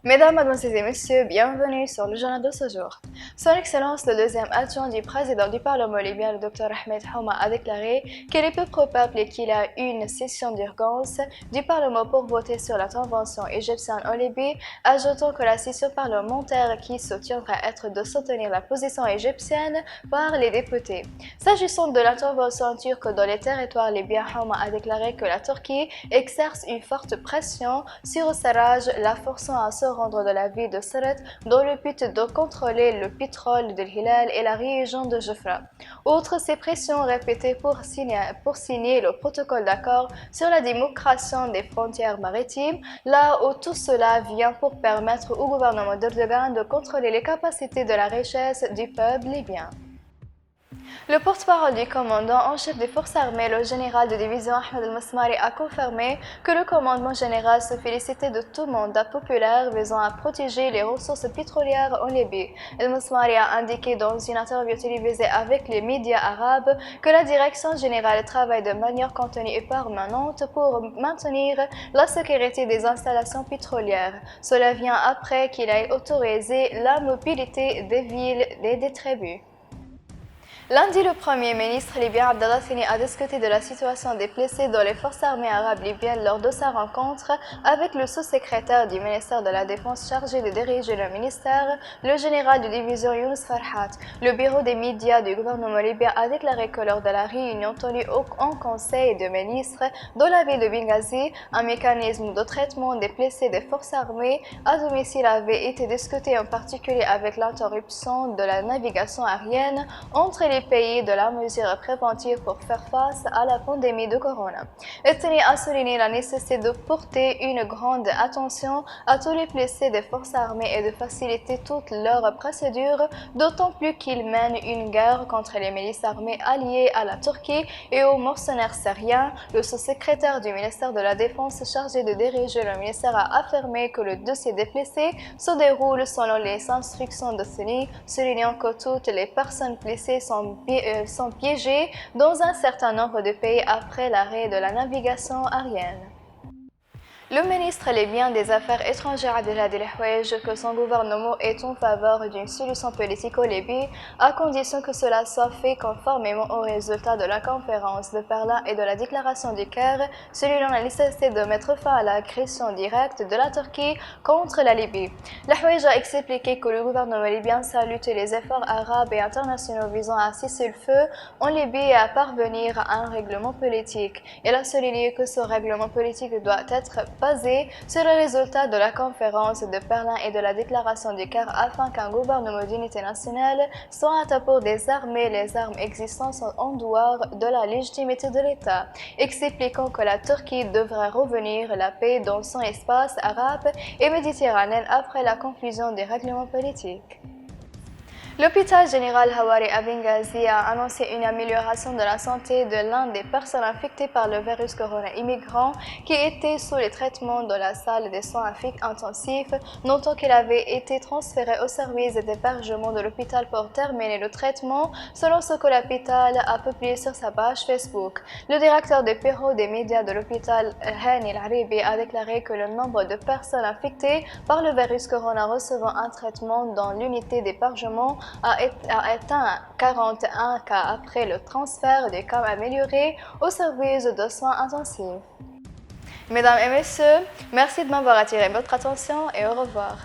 Mesdames, Mademoiselles et Messieurs, bienvenue sur le journal de ce jour. Son Excellence, le deuxième adjoint du président du Parlement libyen, le Dr Ahmed Houma, a déclaré qu'il est peu probable qu'il y ait une session d'urgence du Parlement pour voter sur l'intervention égyptienne en Libye, ajoutant que la session parlementaire qui se tiendra être de soutenir la position égyptienne par les députés. S'agissant de l'intervention turque dans les territoires libyens, Houma a déclaré que la Turquie exerce une forte pression sur Sarraj, la forçant à se rendre de la ville de Sirte dans le but de contrôler le pétrole de Hilal et la région de Jafra. Outre ces pressions répétées pour signer le protocole d'accord sur la démocratie des frontières maritimes, là où tout cela vient pour permettre au gouvernement d'Erdogan de contrôler les capacités de la richesse du peuple libyen. Le porte-parole du commandant en chef des forces armées, le général de division Ahmed El-Mesmari, a confirmé que le commandement général se félicitait de tout mandat populaire visant à protéger les ressources pétrolières en Libye. El-Mesmari a indiqué dans une interview télévisée avec les médias arabes que la direction générale travaille de manière contenue et permanente pour maintenir la sécurité des installations pétrolières. Cela vient après qu'il ait autorisé la mobilité des villes et des tribus. Lundi, le Premier ministre libyen Abdallah Thani a discuté de la situation des blessés dans les forces armées arabes libyennes lors de sa rencontre avec le sous-secrétaire du ministère de la Défense chargé de diriger le ministère, le général de division Younes Farhat. Le bureau des médias du gouvernement libyen a déclaré que lors de la réunion tenue en Conseil de ministres dans la ville de Benghazi, un mécanisme de traitement des blessés des forces armées à domicile avait été discuté, en particulier avec l'interruption de la navigation aérienne entre les pays de la mesure préventive pour faire face à la pandémie de corona. Thani a souligné la nécessité de porter une grande attention à tous les blessés des forces armées et de faciliter toutes leurs procédures, d'autant plus qu'ils mènent une guerre contre les milices armées alliées à la Turquie et aux mercenaires syriens. Le sous-secrétaire du ministère de la Défense chargé de diriger le ministère a affirmé que le dossier des blessés se déroule selon les instructions de Thani, soulignant que toutes les personnes blessées sont piégés dans un certain nombre de pays après l'arrêt de la navigation aérienne. Le ministre libyen des Affaires étrangères Abdelhadi El-Houej que son gouvernement est en faveur d'une solution politique au Libye, à condition que cela soit fait conformément aux résultats de la conférence de Berlin et de la déclaration du Caire, soulignant la nécessité de mettre fin à l'agression directe de la Turquie contre la Libye. El-Houej a expliqué que le gouvernement libyen salue les efforts arabes et internationaux visant à cesser le feu en Libye et à parvenir à un règlement politique. Il a souligné que ce règlement politique doit être basé sur les résultats de la conférence de Berlin et de la déclaration du Caire afin qu'un gouvernement d'unité nationale soit pour désarmer les armes existantes en dehors de la légitimité de l'État, expliquant que la Turquie devrait revenir la paix dans son espace arabe et méditerranéen après la conclusion des règlements politiques. L'hôpital général Hawari à Benghazi a annoncé une amélioration de la santé de l'un des personnes infectées par le virus corona immigrant qui était sous les traitements de la salle des soins intensifs, notant qu'il avait été transféré au service d'hébergement de l'hôpital pour terminer le traitement, selon ce que l'hôpital a publié sur sa page Facebook. Le directeur du bureau des médias de l'hôpital, Hani El-Aribi, a déclaré que le nombre de personnes infectées par le virus corona recevant un traitement dans l'unité d'hébergement a atteint 41 cas après le transfert des cas améliorés au service de soins intensifs. Mesdames et messieurs, merci de m'avoir attiré votre attention et au revoir.